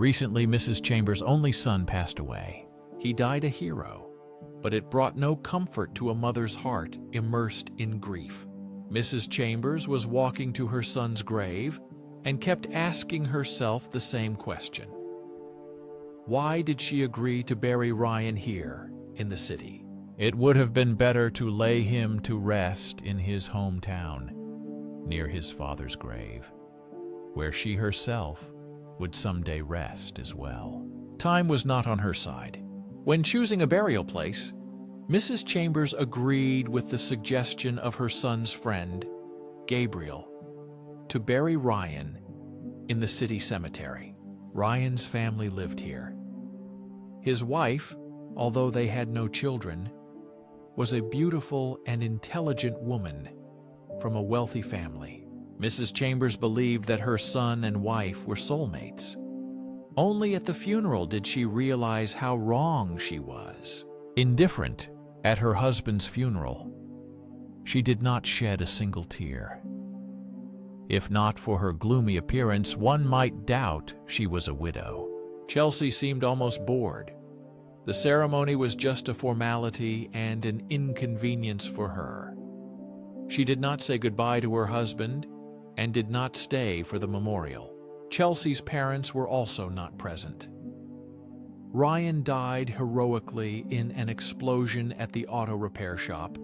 Recently, Mrs. Chambers' only son passed away. He died a hero, but it brought no comfort to a mother's heart immersed in grief. Mrs. Chambers was walking to her son's grave and kept asking herself the same question. Why did she agree to bury Ryan here in the city? It would have been better to lay him to rest in his hometown, near his father's grave, where she herself would someday rest as well. Time was not on her side. When choosing a burial place, Mrs. Chambers agreed with the suggestion of her son's friend, Gabriel, to bury Ryan in the city cemetery. Ryan's family lived here. His wife, although they had no children, was a beautiful and intelligent woman from a wealthy family. Mrs. Chambers believed that her son and wife were soulmates. Only at the funeral did she realize how wrong she was. Indifferent at her husband's funeral, she did not shed a single tear. If not for her gloomy appearance, one might doubt she was a widow. Chelsea seemed almost bored. The ceremony was just a formality and an inconvenience for her. She did not say goodbye to her husband and did not stay for the memorial. Chelsea's parents were also not present. Ryan died heroically in an explosion at the auto repair shop,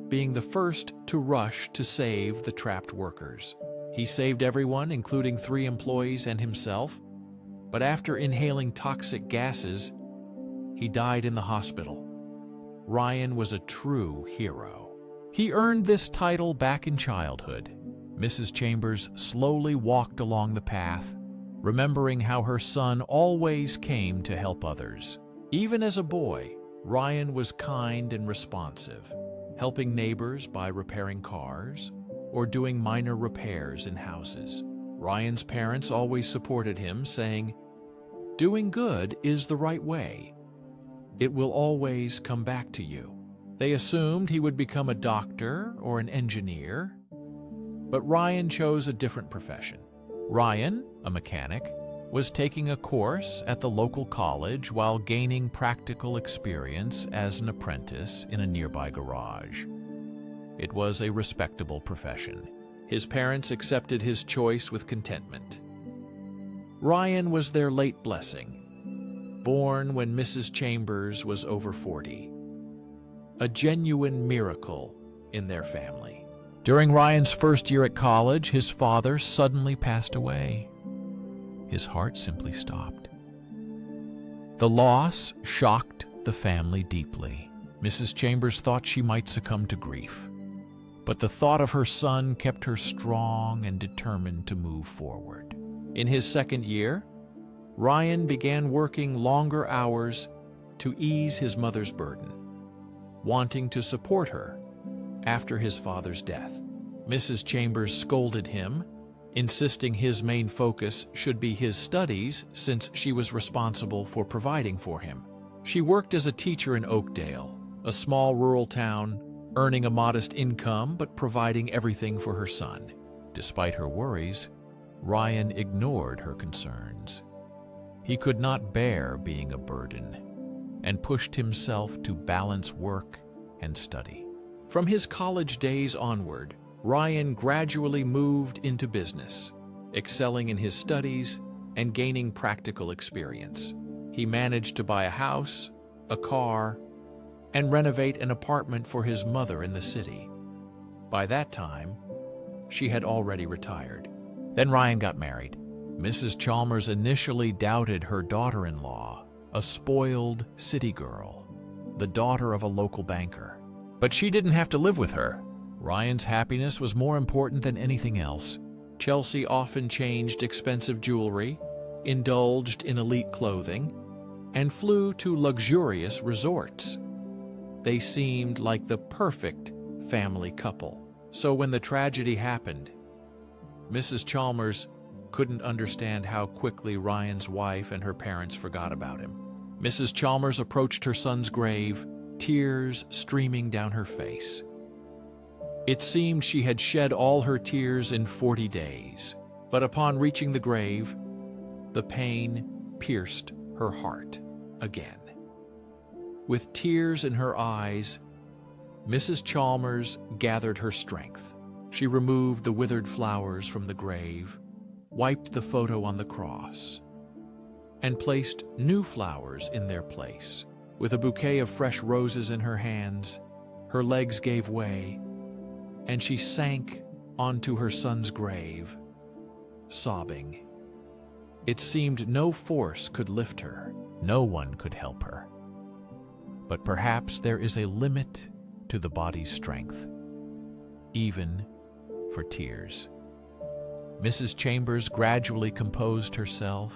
being the first to rush to save the trapped workers. He saved everyone, including 3 employees and himself, but after inhaling toxic gases, he died in the hospital. Ryan was a true hero. He earned this title back in childhood. Mrs. Chambers slowly walked along the path, remembering how her son always came to help others. Even as a boy, Ryan was kind and responsive, helping neighbors by repairing cars or doing minor repairs in houses. Ryan's parents always supported him, saying, "Doing good is the right way. It will always come back to you." They assumed he would become a doctor or an engineer, but Ryan chose a different profession. Ryan, a mechanic, was taking a course at the local college while gaining practical experience as an apprentice in a nearby garage. It was a respectable profession. His parents accepted his choice with contentment. Ryan was their late blessing, born when Mrs. Chambers was over 40. A genuine miracle in their family. During Ryan's first year at college, his father suddenly passed away. His heart simply stopped. The loss shocked the family deeply. Mrs. Chambers thought she might succumb to grief, but the thought of her son kept her strong and determined to move forward. In his second year, Ryan began working longer hours to ease his mother's burden, wanting to support her after his father's death. Mrs. Chambers scolded him, insisting his main focus should be his studies since she was responsible for providing for him. She worked as a teacher in Oakdale, a small rural town, earning a modest income but providing everything for her son. Despite her worries, Ryan ignored her concerns. He could not bear being a burden and pushed himself to balance work and study. From his college days onward, Ryan gradually moved into business, excelling in his studies and gaining practical experience. He managed to buy a house, a car, and renovate an apartment for his mother in the city. By that time, she had already retired. Then Ryan got married. Mrs. Chalmers initially doubted her daughter-in-law, a spoiled city girl, the daughter of a local banker. But she didn't have to live with her. Ryan's happiness was more important than anything else. Chelsea often changed expensive jewelry, indulged in elite clothing, and flew to luxurious resorts. They seemed like the perfect family couple. So when the tragedy happened, Mrs. Chalmers couldn't understand how quickly Ryan's wife and her parents forgot about him. Mrs. Chalmers approached her son's grave, tears streaming down her face. It seemed she had shed all her tears in 40 days, but upon reaching the grave, the pain pierced her heart again. With tears in her eyes, Mrs. Chalmers gathered her strength. She removed the withered flowers from the grave, wiped the photo on the cross, and placed new flowers in their place. With a bouquet of fresh roses in her hands, her legs gave way, and she sank onto her son's grave, sobbing. It seemed no force could lift her. No one could help her. But perhaps there is a limit to the body's strength, even for tears. Mrs. Chambers gradually composed herself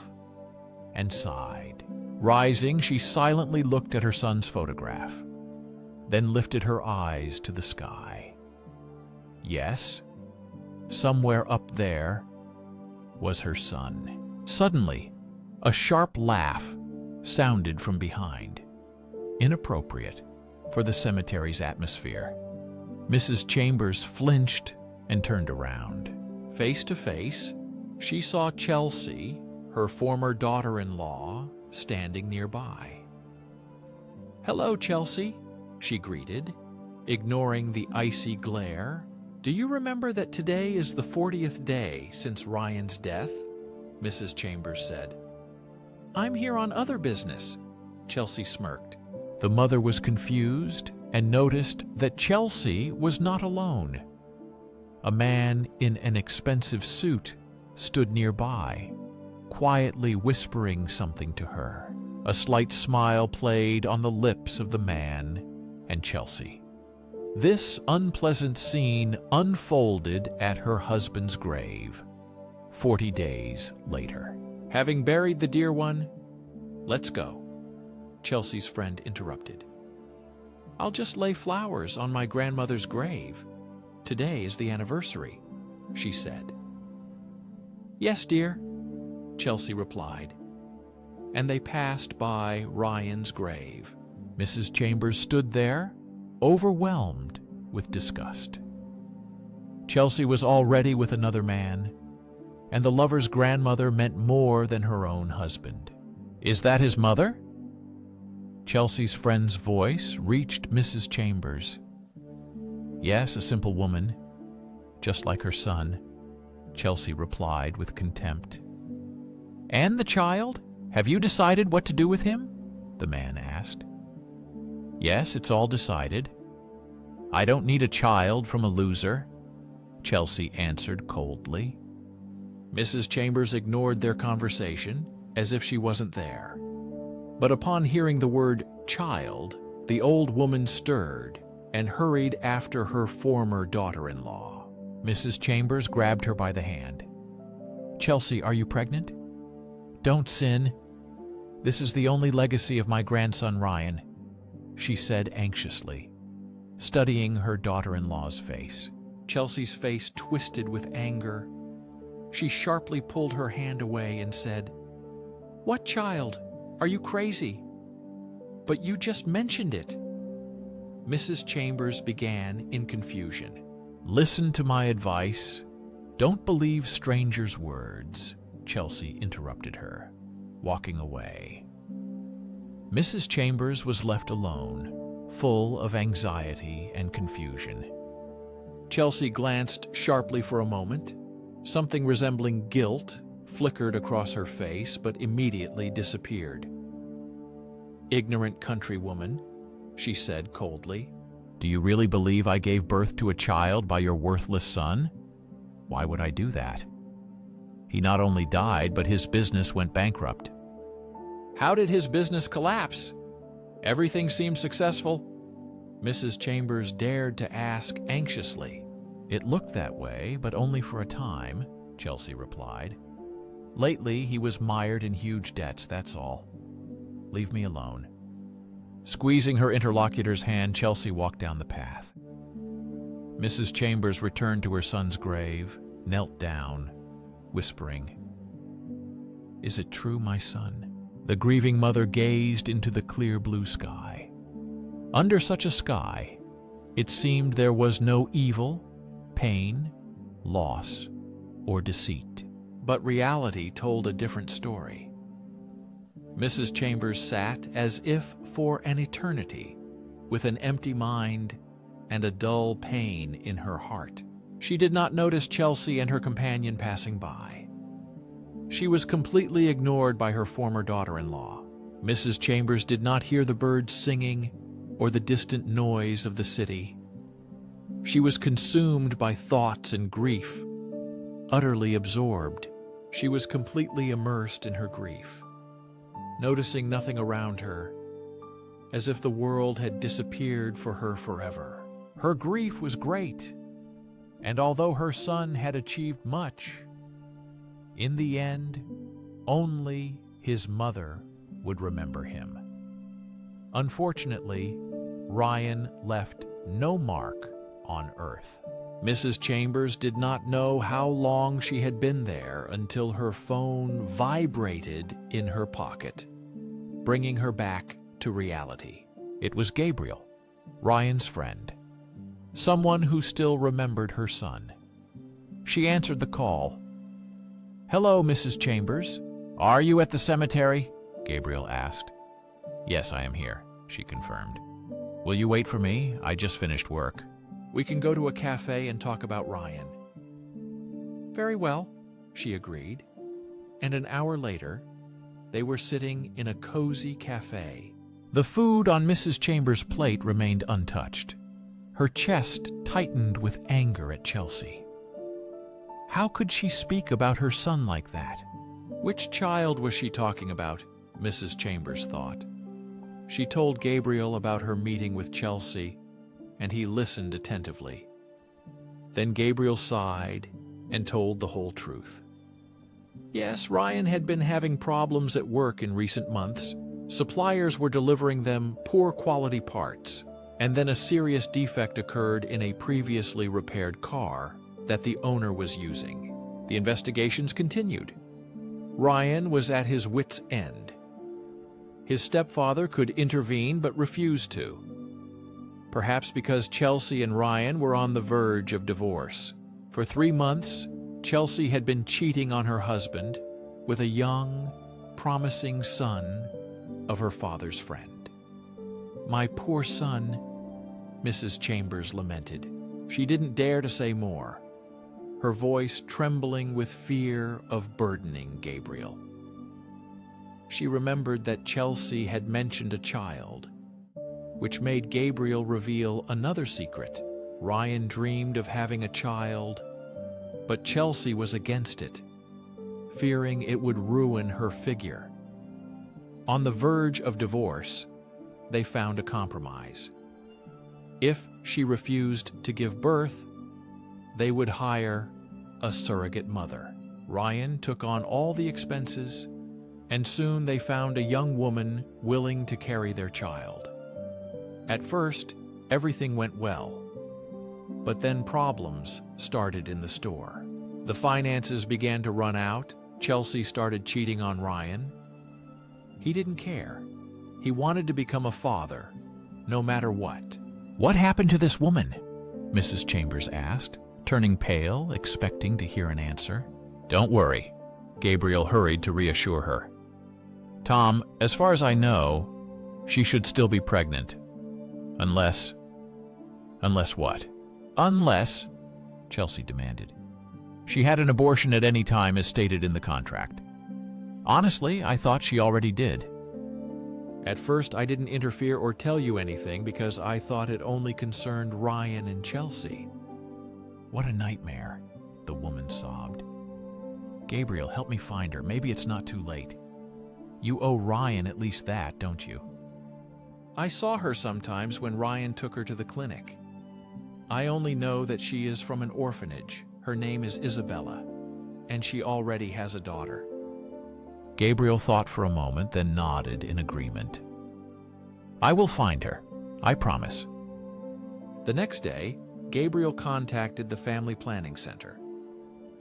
and sighed. Rising, she silently looked at her son's photograph, then lifted her eyes to the sky. Yes, somewhere up there was her son. Suddenly, a sharp laugh sounded from behind, inappropriate for the cemetery's atmosphere. Mrs. Chambers flinched and turned around. Face to face, she saw Chelsea, her former daughter-in-law, standing nearby. "Hello, Chelsea," she greeted, ignoring the icy glare. "Do you remember that today is the 40th day since Ryan's death?" Mrs. Chambers said. "I'm here on other business," Chelsea smirked. The mother was confused and noticed that Chelsea was not alone. A man in an expensive suit stood nearby, quietly whispering something to her. A slight smile played on the lips of the man and Chelsea. This unpleasant scene unfolded at her husband's grave, 40 days later. "Having buried the dear one, let's go," Chelsea's friend interrupted. "I'll just lay flowers on my grandmother's grave. Today is the anniversary," she said. "Yes, dear," Chelsea replied, and they passed by Ryan's grave. Mrs. Chambers stood there, overwhelmed with disgust. Chelsea was already with another man, and the lover's grandmother meant more than her own husband. "Is that his mother?" Chelsea's friend's voice reached Mrs. Chambers. "Yes, a simple woman, just like her son," Chelsea replied with contempt. "And the child? Have you decided what to do with him?" the man asked. "Yes, it's all decided. I don't need a child from a loser," Chelsea answered coldly. Mrs. Chambers ignored their conversation as if she wasn't there. But upon hearing the word child, the old woman stirred and hurried after her former daughter-in-law. Mrs. Chambers grabbed her by the hand. "Chelsea, are you pregnant? Don't sin. This is the only legacy of my grandson Ryan," she said anxiously, studying her daughter-in-law's face. Chelsea's face twisted with anger. She sharply pulled her hand away and said, "What child? Are you crazy? But you just mentioned it." Mrs. Chambers began in confusion. "Listen to my advice. Don't believe strangers' words," Chelsea interrupted her, walking away. Mrs. Chambers was left alone, full of anxiety and confusion. Chelsea glanced sharply for a moment. Something resembling guilt flickered across her face but immediately disappeared. "Ignorant countrywoman," she said coldly. "Do you really believe I gave birth to a child by your worthless son? Why would I do that? He not only died, but his business went bankrupt." "How did his business collapse? Everything seemed successful," Mrs. Chambers dared to ask anxiously. "It looked that way, but only for a time," Chelsea replied. "Lately, he was mired in huge debts, that's all. Leave me alone." Squeezing her interlocutor's hand, Chelsea walked down the path. Mrs. Chambers returned to her son's grave, knelt down, whispering, "Is it true, my son?" The grieving mother gazed into the clear blue sky. Under such a sky, it seemed there was no evil, pain, loss, or deceit. But reality told a different story. Mrs. Chambers sat as if for an eternity, with an empty mind and a dull pain in her heart. She did not notice Chelsea and her companion passing by. She was completely ignored by her former daughter-in-law. Mrs. Chambers did not hear the birds singing or the distant noise of the city. She was consumed by thoughts and grief, utterly absorbed. She was completely immersed in her grief, noticing nothing around her, as if the world had disappeared for her forever. Her grief was great, and although her son had achieved much, in the end, only his mother would remember him. Unfortunately, Ryan left no mark on Earth. Mrs. Chambers did not know how long she had been there until her phone vibrated in her pocket, bringing her back to reality. It was Gabriel, Ryan's friend, someone who still remembered her son. She answered the call. "Hello, Mrs. Chambers. Are you at the cemetery?" Gabriel asked. "Yes, I am here," she confirmed. "Will you wait for me? I just finished work." "We can go to a cafe and talk about Ryan." "Very well," she agreed. And an hour later, they were sitting in a cozy cafe. The food on Mrs. Chambers' plate remained untouched. Her chest tightened with anger at Chelsea. How could she speak about her son like that? Which child was she talking about? Mrs. Chambers thought. She told Gabriel about her meeting with Chelsea, and he listened attentively. Then Gabriel sighed and told the whole truth. Yes, Ryan had been having problems at work in recent months. Suppliers were delivering them poor quality parts, and then a serious defect occurred in a previously repaired car that the owner was using. The investigations continued. Ryan was at his wit's end. His stepfather could intervene but refused to. Perhaps because Chelsea and Ryan were on the verge of divorce. For 3 months, Chelsea had been cheating on her husband with a young, promising son of her father's friend. "My poor son," Mrs. Chambers lamented. She didn't dare to say more, her voice trembling with fear of burdening Gabriel. She remembered that Chelsea had mentioned a child, which made Gabriel reveal another secret. Ryan dreamed of having a child, but Chelsea was against it, fearing it would ruin her figure. On the verge of divorce, they found a compromise. If she refused to give birth, they would hire a surrogate mother. Ryan took on all the expenses, and soon they found a young woman willing to carry their child. At first, everything went well, but then problems started in the store. The finances began to run out. Chelsea started cheating on Ryan. He didn't care. He wanted to become a father, no matter what. "What happened to this woman?" Mrs. Chambers asked, turning pale, expecting to hear an answer. "Don't worry," Gabriel hurried to reassure her. "Tom, as far as I know, she should still be pregnant. Unless what? Unless, Chelsea demanded, she had an abortion at any time as stated in the contract. Honestly, I thought she already did. At first, I didn't interfere or tell you anything because I thought it only concerned Ryan and Chelsea." "What a nightmare," the woman sobbed. "Gabriel, help me find her. Maybe it's not too late. You owe Ryan at least that, don't you?" "I saw her sometimes when Ryan took her to the clinic. I only know that she is from an orphanage. Her name is Isabella, and she already has a daughter." Gabriel thought for a moment, then nodded in agreement. "I will find her. I promise." The next day, Gabriel contacted the Family Planning Center.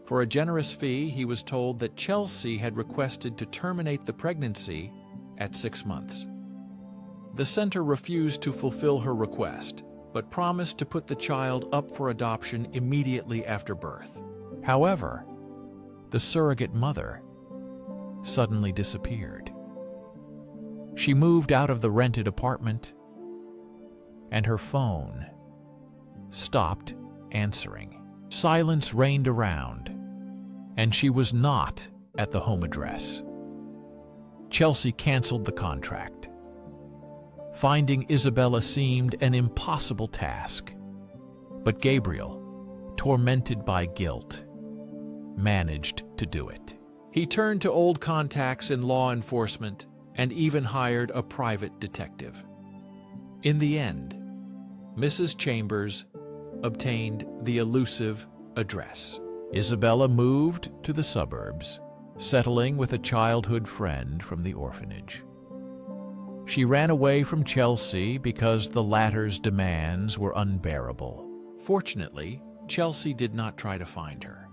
For a generous fee, he was told that Chelsea had requested to terminate the pregnancy at 6 months. The center refused to fulfill her request, but promised to put the child up for adoption immediately after birth. However, the surrogate mother suddenly disappeared. She moved out of the rented apartment, and her phone stopped answering. Silence reigned around, and she was not at the home address. Chelsea canceled the contract. Finding Isabella seemed an impossible task, but Gabriel, tormented by guilt, managed to do it. He turned to old contacts in law enforcement and even hired a private detective. In the end, Mrs. Chambers obtained the elusive address. Isabella moved to the suburbs, settling with a childhood friend from the orphanage. She ran away from Chelsea because the latter's demands were unbearable. Fortunately, Chelsea did not try to find her.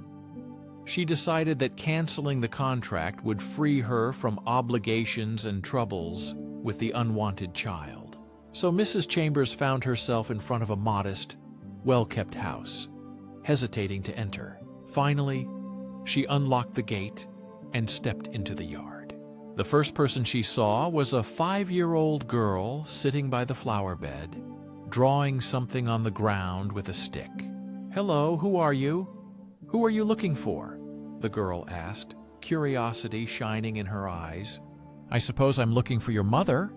She decided that canceling the contract would free her from obligations and troubles with the unwanted child. So Mrs. Chambers found herself in front of a modest, well-kept house, hesitating to enter. Finally, she unlocked the gate and stepped into the yard. The first person she saw was a 5-year-old girl sitting by the flower bed, drawing something on the ground with a stick. "Hello, who are you? Who are you looking for?" the girl asked, curiosity shining in her eyes. "I suppose I'm looking for your mother,"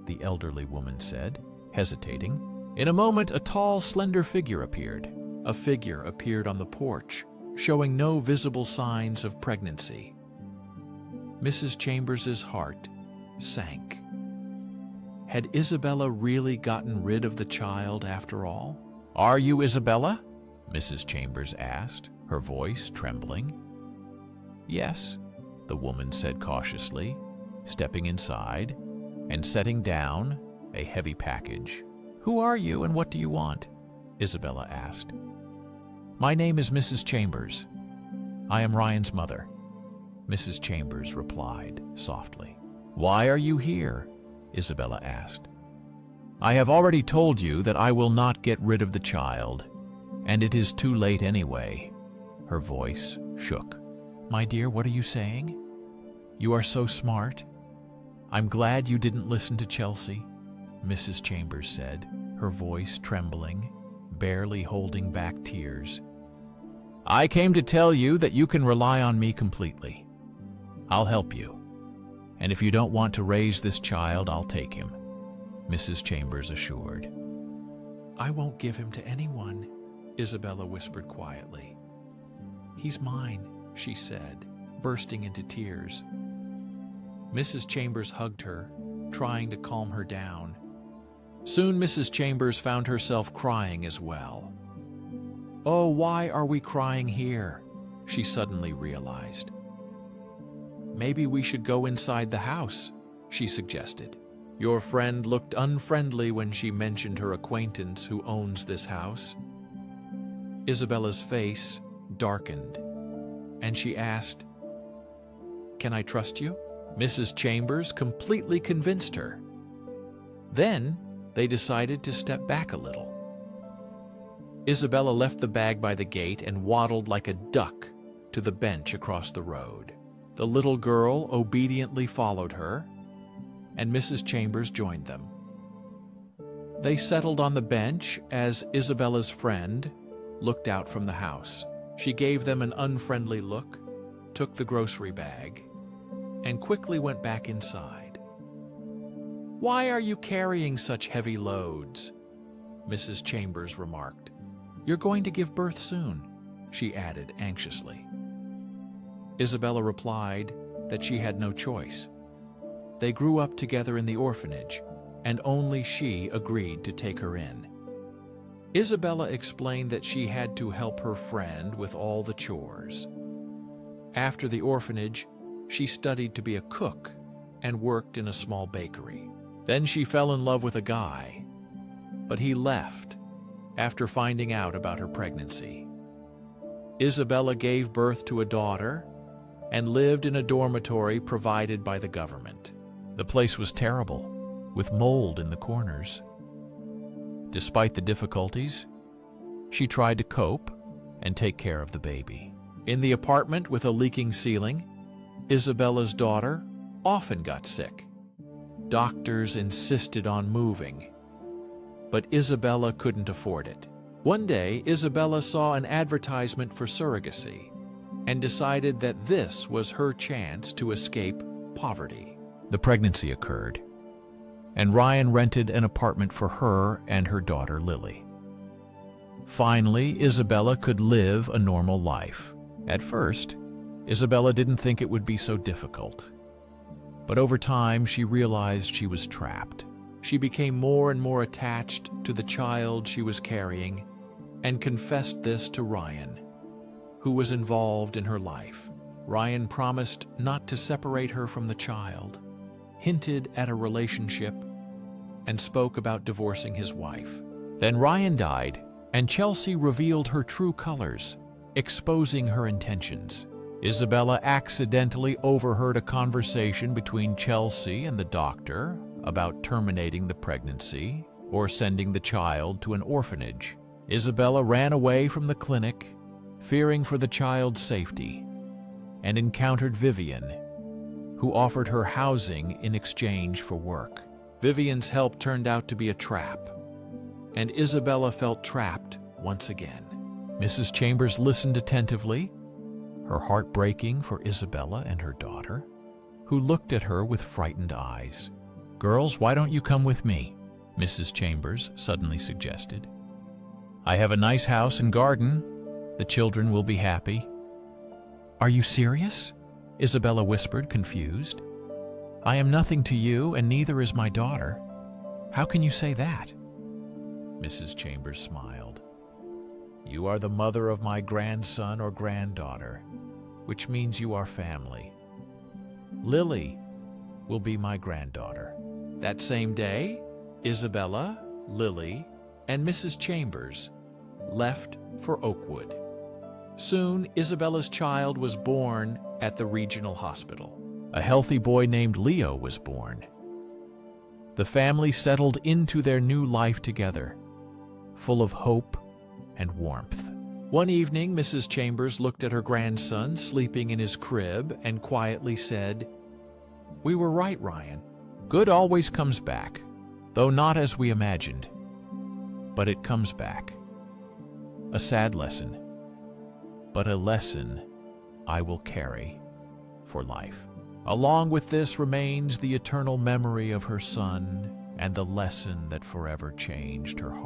the elderly woman said, hesitating. In a moment, a tall, slender figure appeared. A figure appeared on the porch, showing no visible signs of pregnancy. Mrs. Chambers's heart sank. Had Isabella really gotten rid of the child after all? "Are you Isabella?" Mrs. Chambers asked, her voice trembling. "Yes," the woman said cautiously, stepping inside and setting down a heavy package. "Who are you and what do you want?" Isabella asked. "My name is Mrs. Chambers. I am Ryan's mother," Mrs. Chambers replied softly. "Why are you here?" Isabella asked. "I have already told you that I will not get rid of the child, and it is too late anyway." Her voice shook. "My dear, what are you saying? You are so smart. I'm glad you didn't listen to Chelsea," Mrs. Chambers said, her voice trembling, barely holding back tears. "I came to tell you that you can rely on me completely. I'll help you. And if you don't want to raise this child, I'll take him," Mrs. Chambers assured. "I won't give him to anyone," Isabella whispered quietly. "He's mine," she said, bursting into tears. Mrs. Chambers hugged her, trying to calm her down. Soon Mrs. Chambers found herself crying as well. "Oh, why are we crying here?" she suddenly realized. "Maybe we should go inside the house," she suggested. "Your friend looked unfriendly when she mentioned her acquaintance who owns this house." Isabella's face darkened, and she asked, "Can I trust you?" Mrs. Chambers completely convinced her. Then they decided to step back a little. Isabella left the bag by the gate and waddled like a duck to the bench across the road. The little girl obediently followed her, and Mrs. Chambers joined them. They settled on the bench as Isabella's friend looked out from the house. She gave them an unfriendly look, took the grocery bag, and quickly went back inside. "Why are you carrying such heavy loads?" Mrs. Chambers remarked. "You're going to give birth soon," she added anxiously. Isabella replied that she had no choice. They grew up together in the orphanage, and only she agreed to take her in. Isabella explained that she had to help her friend with all the chores. After the orphanage, she studied to be a cook and worked in a small bakery. Then she fell in love with a guy, but he left after finding out about her pregnancy. Isabella gave birth to a daughter and lived in a dormitory provided by the government. The place was terrible, with mold in the corners. Despite the difficulties, she tried to cope and take care of the baby. In the apartment with a leaking ceiling, Isabella's daughter often got sick. Doctors insisted on moving, but Isabella couldn't afford it. One day, Isabella saw an advertisement for surrogacy and decided that this was her chance to escape poverty. The pregnancy occurred, and Ryan rented an apartment for her and her daughter Lily. Finally, Isabella could live a normal life. At first, Isabella didn't think it would be so difficult. But over time, she realized she was trapped. She became more and more attached to the child she was carrying and confessed this to Ryan, who was involved in her life. Ryan promised not to separate her from the child, hinted at a relationship, and spoke about divorcing his wife. Then Ryan died, and Chelsea revealed her true colors, exposing her intentions. Isabella accidentally overheard a conversation between Chelsea and the doctor about terminating the pregnancy or sending the child to an orphanage. Isabella ran away from the clinic, fearing for the child's safety, and encountered Vivian, who offered her housing in exchange for work. Vivian's help turned out to be a trap, and Isabella felt trapped once again. Mrs. Chambers listened attentively, her heart breaking for Isabella and her daughter, who looked at her with frightened eyes. "Girls, why don't you come with me?" Mrs. Chambers suddenly suggested. "I have a nice house and garden. The children will be happy." "Are you serious?" Isabella whispered, confused. "I am nothing to you, and neither is my daughter. How can you say that?" Mrs. Chambers smiled. "You are the mother of my grandson or granddaughter, which means you are family. Lily will be my granddaughter." That same day, Isabella, Lily, and Mrs. Chambers left for Oakwood. Soon, Isabella's child was born at the regional hospital. A healthy boy named Leo was born. The family settled into their new life together, full of hope and warmth. One evening, Mrs. Chambers looked at her grandson sleeping in his crib and quietly said, "We were right, Ryan. Good always comes back, though not as we imagined. But it comes back. A sad lesson, but a lesson I will carry for life." Along with this remains the eternal memory of her son and the lesson that forever changed her heart.